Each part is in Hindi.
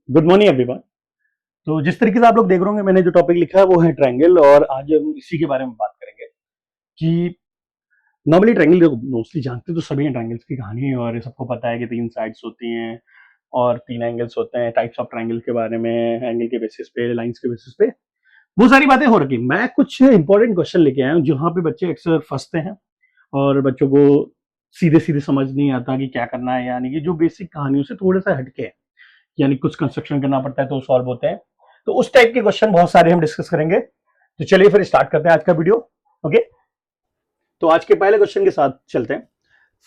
Good morning everyone. तो जिस तरीके से आप लोग देख रहे होंगे, मैंने जो टॉपिक लिखा है वो है ट्रायंगल, और आज हम इसी के बारे में बात करेंगे कि नॉर्मली ट्रायंगल मोस्टली जानते तो सभी हैं ट्रायंगल्स की कहानी, और सबको पता है कि तीन साइड्स होती हैं और तीन एंगल्स होते हैं। टाइप्स ऑफ ट्रायंगल के बारे में, एंगल के बेसिस पे, लाइंस के बेसिस पे वो सारी बातें हो रखी। मैं कुछ इंपॉर्टेंट क्वेश्चन लेके आया हूँ जहाँ पे बच्चे अक्सर फंसते हैं और बच्चों को सीधे सीधे समझ नहीं आता कि क्या करना है, यानी कि जो बेसिक कहानियों से थोड़ा सा हटके है, यानी कुछ कंस्ट्रक्शन करना पड़ता है तो सॉल्व होते हैं। तो उस टाइप के क्वेश्चन बहुत सारे हम डिस्कस करेंगे। तो चलिए फिर स्टार्ट करते हैं आज का वीडियो। ओके, तो आज के पहले क्वेश्चन के साथ चलते हैं।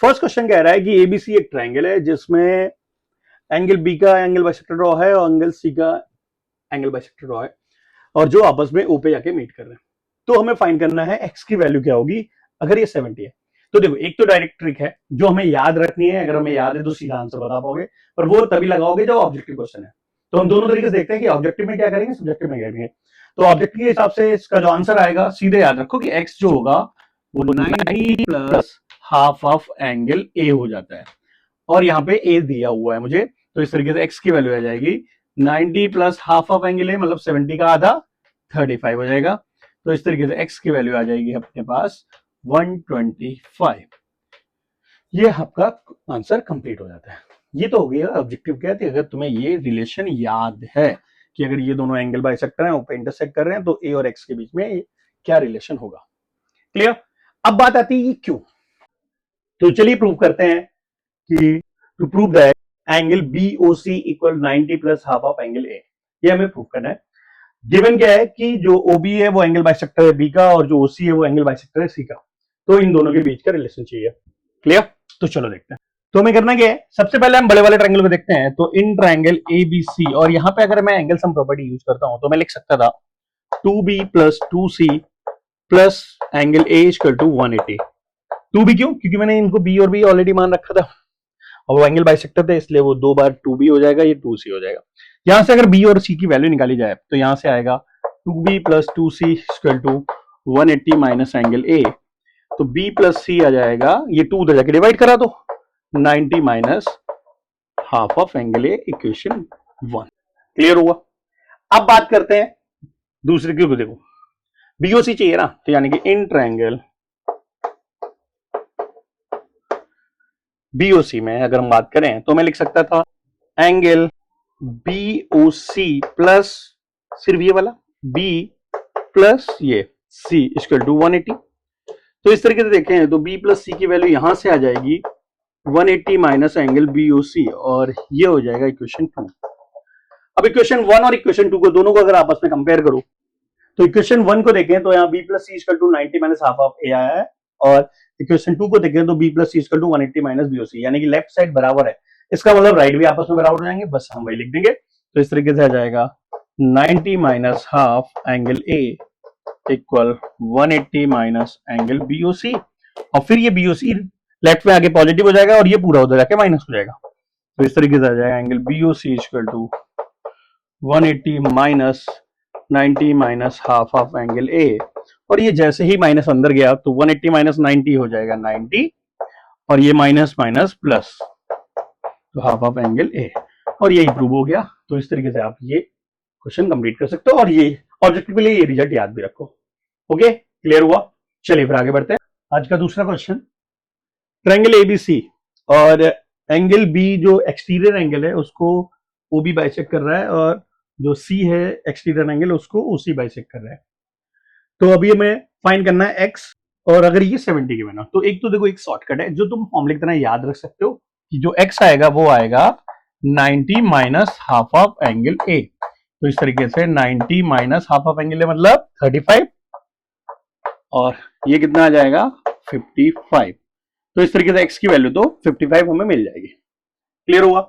फर्स्ट क्वेश्चन कह रहा है कि एबीसी एक ट्रायंगल है जिसमें एंगल बी का एंगल बाइसेक्टर ड्रॉ है और एंगल सी का एंगल बाइसेक्टर ड्रॉ है, और जो आपस में ओ पे जाके मीट कर रहे हैं। तो हमें फाइंड करना है एक्स की वैल्यू क्या होगी अगर ये 70 है। तो देखो, एक तो डायरेक्ट ट्रिक है जो हमें याद रखनी है। अगर हमें याद है तो सीधा आंसर बता पाओगे, पर वो तभी लगाओगे जब ऑब्जेक्टिव क्वेश्चन है। तो हम दोनों तरीके से देखते हैं कि ऑब्जेक्टिव में क्या करेंगे, सब्जेक्टिव में क्या करेंगे। तो ऑब्जेक्टिव के हिसाब से इसका जो आंसर आएगा, सीधे याद रखो कि एक्स जो होगा वो 90 प्लस हाफ ऑफ एंगल ए हो जाता है, और यहाँ पे ए दिया हुआ है मुझे। तो इस तरीके से एक्स की वैल्यू आ जाएगी 90 प्लस हाफ ऑफ एंगल ए, मतलब 70 का आधा 35 हो जाएगा। तो इस तरीके से एक्स की वैल्यू आ जाएगी अपने पास 125। ये आपका आंसर कंप्लीट हो जाता है। ये तो हो गया ऑब्जेक्टिव। क्या है, अगर तुम्हें ये रिलेशन याद है कि अगर ये दोनों एंगल बाइसेक्टर हैं, ऊपर इंटरसेक्ट कर रहे हैं, तो ए और एक्स के बीच में क्या रिलेशन होगा। क्लियर। अब बात आती है क्यों। तो चलिए प्रूव करते हैं कि to prove that angle BOC equal 90 plus half of angle A, ये हमें प्रूव करना है। गिवन क्या है कि जो ओबी है वो एंगल बाइसेक्टर है बी का, और जो ओसी है वो एंगल बाइसेक्टर है सी का। तो इन दोनों के बीच का रिलेशन चाहिए। क्लियर। तो चलो देखते हैं। तो हमें करना क्या है, सबसे पहले हम बड़े वाले ट्रायंगल को देखते हैं। तो इन ट्रायंगल एबीसी, और यहां पे अगर मैं एंगल सम प्रॉपर्टी यूज करता हूं तो मैं लिख सकता था 2b plus 2c plus angle A equal to 180। 2b क्यों, क्योंकि मैंने इनको b और b ऑलरेडी मान रखा था, और वो एंगल बाइसेक्टर थे, इसलिए वो दो बार 2b हो जाएगा, ये 2c हो जाएगा। यहां से अगर b और c की वैल्यू निकाली जाए तो यहां से आएगा 2b plus 2c equal to 180 minus angle A. तो b प्लस c आ जाएगा, ये 2 उधर जाके डिवाइड करा दो, 90 minus half of angle A, equation 1। Clear हुआ। अब बात करते हैं दूसरे के को। देखो, बीओसी चाहिए ना, तो यानी कि इन ट्रायंगल बीओसी में अगर हम बात करें तो मैं लिख सकता था एंगल बीओसी प्लस सिर्फ ये वाला बी प्लस ये सी इक्वल टू 180। तो इस तरीके से देखें तो b प्लस सी की वैल्यू यहां से आ जाएगी 180 माइनस एंगल बीओसी, और ये हो जाएगा इक्वेशन 2। अब इक्वेशन 1 और इक्वेशन 2 को, दोनों को अगर आपस में कंपेयर करो तो इक्वेशन 1 को देखें तो यहाँ b plus C equal to 90 minus half of A आया है, और इक्वेशन 2 को देखें तो b plus C equal to 180 minus BOC, यानी कि लेफ्ट साइड बराबर है। इसका मतलब राइट भी आपस में बराबर हो जाएंगे, बस हम वही लिख देंगे। तो इस तरीके से आ जाएगा 90 minus half angle A equal 180 minus angle BOC, और फिर ये बीओसी लेफ्ट में आगे पॉजिटिव हो जाएगा और ये पूरा उधर जाके माइनस हो जाएगा। तो इस तरीके से आ जाएगा angle BOC equal to 180 minus 90 minus half of angle A, और ये जैसे ही माइनस अंदर गया तो 180 माइनस 90 हो जाएगा 90, और ये माइनस माइनस प्लस, तो हाफ ऑफ एंगल ए, और यही प्रूव हो गया। तो इस तरीके से आप ये क्वेश्चन कंप्लीट कर सकते हो, और ये ऑब्जेक्टिव के लिए ये रिजल्ट याद भी रखो। ओके, क्लियर हुआ। चलिए फिर आगे बढ़ते हैं। आज का दूसरा क्वेश्चन, ट्रायंगल एबीसी और एंगल बी जो एक्सटीरियर एंगल है उसको ओबी बाइसेक्ट कर रहा है, और जो सी है एक्सटीरियर एंगल उसको ओसी बाइसेक्ट कर रहा है। तो अभी हमें फाइंड करना है एक्स, और अगर ये 70 के बना तो एक तो देखो, एक शॉर्टकट है जो तुम फॉर्मूले की तरह याद रख सकते हो कि जो एक्स आएगा वो आएगा 90 minus half of angle A. तो इस तरीके से 90 माइनस हाफ ऑफ एंगल ए मतलब 35, और ये कितना आ जाएगा 55। तो इस तरीके से x की वैल्यू तो 55 हमें मिल जाएगी। क्लियर हुआ।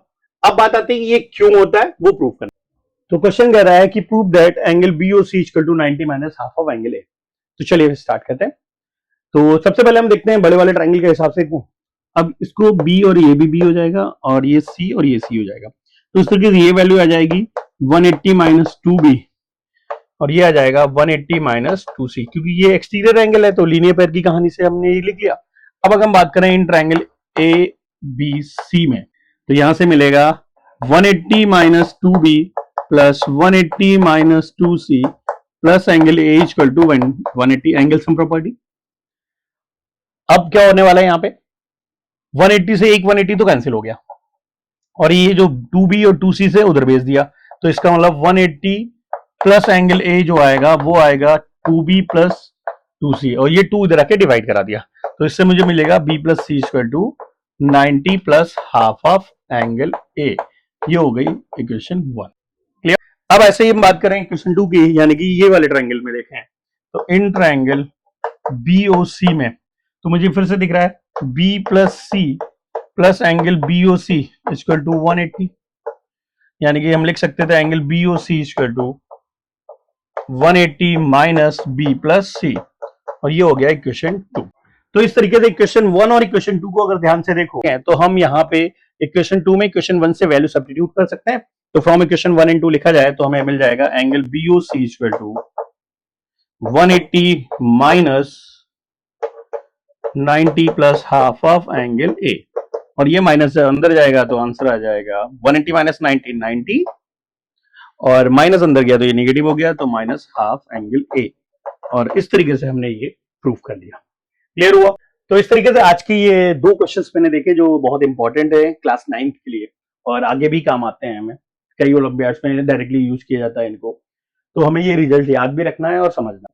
अब बात आती है कि ये क्यों होता है, वो प्रूव करना। तो क्वेश्चन कह रहा है कि prove that angle BOC equal to 90 minus half of angle A. तो चलिए स्टार्ट करते हैं। तो सबसे पहले हम देखते हैं बड़े वाले ट्रायंगल के हिसाब से। अब इसको b और ये भी b हो जाएगा, और ये c और ये c हो जाएगा। तो इस तरीके से ये वैल्यू आ जाएगी 180 माइनस 2b, और ये आ जाएगा 180 माइनस 2c, क्योंकि ये एक्सटीरियर एंगल है तो लीनियर पेयर की कहानी से हमने ये लिख लिया। अब अगर हम बात करें in triangle A B C में, तो यहां से मिलेगा 180 minus 2b plus 180 minus 2c plus angle A equal to 180 angle sum property. अब क्या होने वाला है यहां पे, 180 से एक 180 तो कैंसिल हो गया और ये जो 2b और 2c से उधर भेज दिया, तो इसका मतलब 180 प्लस एंगल ए जो आएगा वो आएगा 2b प्लस 2c और ये 2 इधर आके डिवाइड करा दिया, तो इससे मुझे मिलेगा b plus C equal to 90 plus half of angle A. ये हो गई इक्वेशन 1। क्लियर। अब ऐसे ही हम बात करें इक्वेशन 2 की, यानी कि ये वाले ट्रायंगल में देखें तो इन ट्रायंगल बीओसी में तो मुझे फिर से दिख रहा है b plus C plus angle BOC equal to 180, यानी कि हम लिख सकते थे angle BOC equal to 180 minus B plus C और ये हो गया इक्वेशन 2। तो इस तरीके से इक्वेशन 1 और इक्वेशन 2 को अगर ध्यान से देखो तो हम यहाँ पे इक्वेशन 2 में इक्वेशन 1 से वैल्यू सब्स्टिट्यूट कर सकते हैं, तो फ्रॉम इक्वेशन 1 एंड 2 लिखा जाए तो हमें मिल जाएगा angle BOC equal to 180 minus 90 plus half of angle A और ये माइनस अंदर जाएगा तो आंसर आ जाएगा 180 माइनस 90 90 और माइनस अंदर गया तो ये नेगेटिव हो गया तो माइनस हाफ एंगल ए और इस तरीके से हमने ये प्रूफ कर लिया। क्लियर हुआ। तो इस तरीके से आज की ये दो क्वेश्चंस मैंने देखे जो बहुत इंपॉर्टेंट है क्लास 9 के लिए और आगे भी काम आते हैं हमें, कई ओलंपियाड्स में डायरेक्टली यूज किया जाता है इनको, तो हमें ये रिजल्ट याद भी रखना है और समझना है।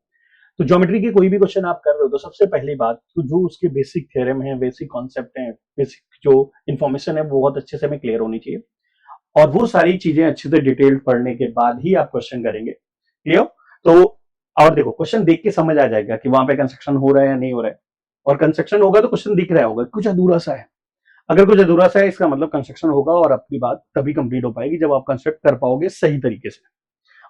तो ज्योमेट्री की कोई भी क्वेश्चन आप कर रहे हो तो सबसे पहली बात तो जो उसके बेसिक थ्योरम है, बेसिक कॉन्सेप्ट है, बेसिक जो इन्फॉर्मेशन है वो बहुत अच्छे से हमें क्लियर होनी चाहिए और वो सारी चीजें अच्छे से डिटेल्ड पढ़ने के बाद ही आप क्वेश्चन करेंगे। क्लियर। तो और देखो क्वेश्चन देख के समझ आ जाएगा कि वहां पे कंस्ट्रक्शन हो रहा है या नहीं हो रहा है, और कंस्ट्रक्शन होगा तो क्वेश्चन दिख रहा होगा कुछ अधूरा सा है, अगर कुछ अधूरा सा है इसका मतलब कंस्ट्रक्शन होगा और आपकी बात तभी कंप्लीट हो पाएगी जब आप कंस्ट्रक्ट कर पाओगे सही तरीके से,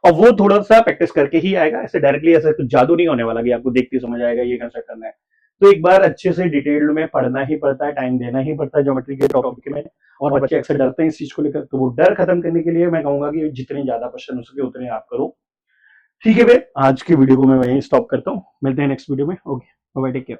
और वो थोड़ा सा प्रैक्टिस करके ही आएगा, ऐसे डायरेक्टली ऐसे कुछ जादू नहीं होने वाला कि आपको देख के समझ आएगा ये कंस्ट्रक्ट करना है। तो एक बार अच्छे से डिटेल्ड में पढ़ना ही पड़ता है, टाइम देना ही पड़ता है ज्योमेट्री के टॉपिक में, और बच्चे अक्सर डरते हैं इस चीज को लेकर, तो वो डर खत्म करने के लिए मैं कहूंगा कि जितने ज्यादा क्वेश्चन हो सके उतने आप करो। ठीक है भाई, आज की वीडियो को मैं वहीं स्टॉप करता हूँ, मिलते हैं नेक्स्ट वीडियो में। Okay bye, take care.